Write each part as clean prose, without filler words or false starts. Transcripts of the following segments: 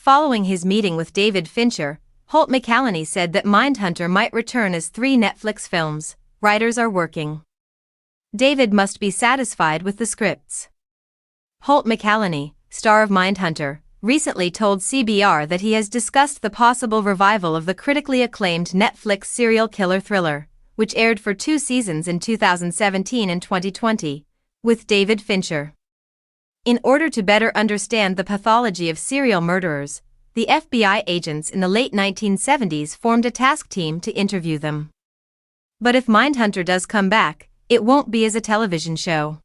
Following his meeting with David Fincher, Holt McCallany said that Mindhunter might return as 3 Netflix films. Writers are working. David must be satisfied with the scripts. Holt McCallany, star of Mindhunter, recently told CBR that he has discussed the possible revival of the critically acclaimed Netflix serial killer thriller, which aired for 2 seasons in 2017 and 2020, with David Fincher. In order to better understand the pathology of serial murderers, the FBI agents in the late 1970s formed a task team to interview them. But if Mindhunter does come back, it won't be as a television show.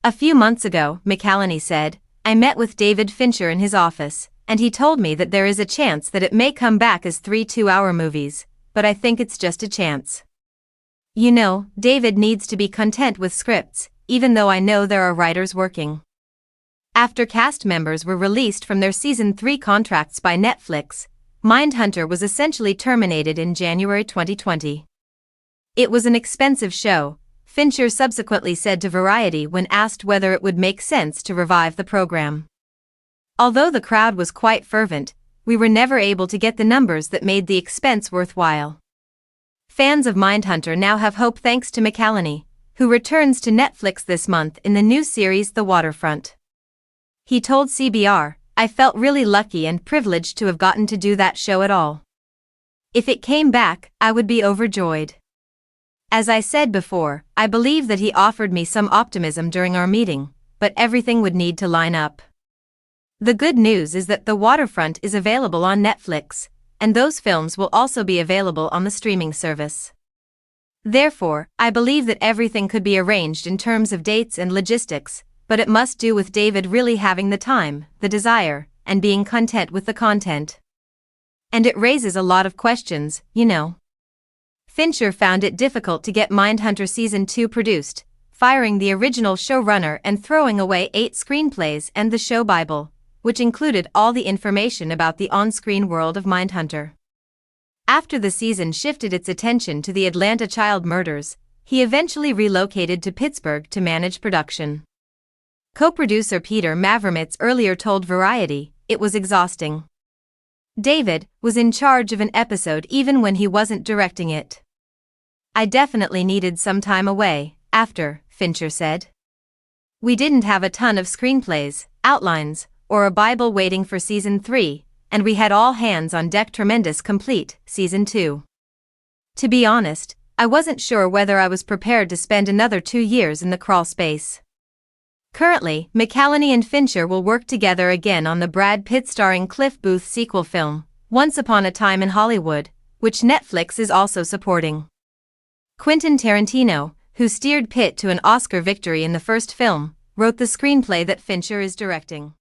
A few months ago, McCallany said, I met with David Fincher in his office, and he told me that there is a chance that it may come back as 3 two-hour movies, but I think it's just a chance. You know, David needs to be content with scripts, even though I know there are writers working. After cast members were released from their Season 3 contracts by Netflix, Mindhunter was essentially terminated in January 2020. It was an expensive show, Fincher subsequently said to Variety when asked whether it would make sense to revive the program. Although the crowd was quite fervent, we were never able to get the numbers that made the expense worthwhile. Fans of Mindhunter now have hope thanks to McCallany, who returns to Netflix this month in the new series The Waterfront. He told CBR, I felt really lucky and privileged to have gotten to do that show at all. If it came back, I would be overjoyed. As I said before, I believe that he offered me some optimism during our meeting, but everything would need to line up. The good news is that The Waterfront is available on Netflix, and those films will also be available on the streaming service. Therefore, I believe that everything could be arranged in terms of dates and logistics, but it must do with David really having the time, the desire, and being content with the content. And it raises a lot of questions, you know. Fincher found it difficult to get Mindhunter Season 2 produced, firing the original showrunner and throwing away 8 screenplays and the show Bible, which included all the information about the on-screen world of Mindhunter. After the season shifted its attention to the Atlanta child murders, he eventually relocated to Pittsburgh to manage production. Co-producer Peter Mavromitz earlier told Variety, it was exhausting. David was in charge of an episode even when he wasn't directing it. I definitely needed some time away, after, Fincher said. We didn't have a ton of screenplays, outlines, or a Bible waiting for Season 3, and we had all hands on deck tremendous complete, Season 2. To be honest, I wasn't sure whether I was prepared to spend another 2 years in the crawl space. Currently, McCallany and Fincher will work together again on the Brad Pitt starring Cliff Booth sequel film, Once Upon a Time in Hollywood, which Netflix is also supporting. Quentin Tarantino, who steered Pitt to an Oscar victory in the first film, wrote the screenplay that Fincher is directing.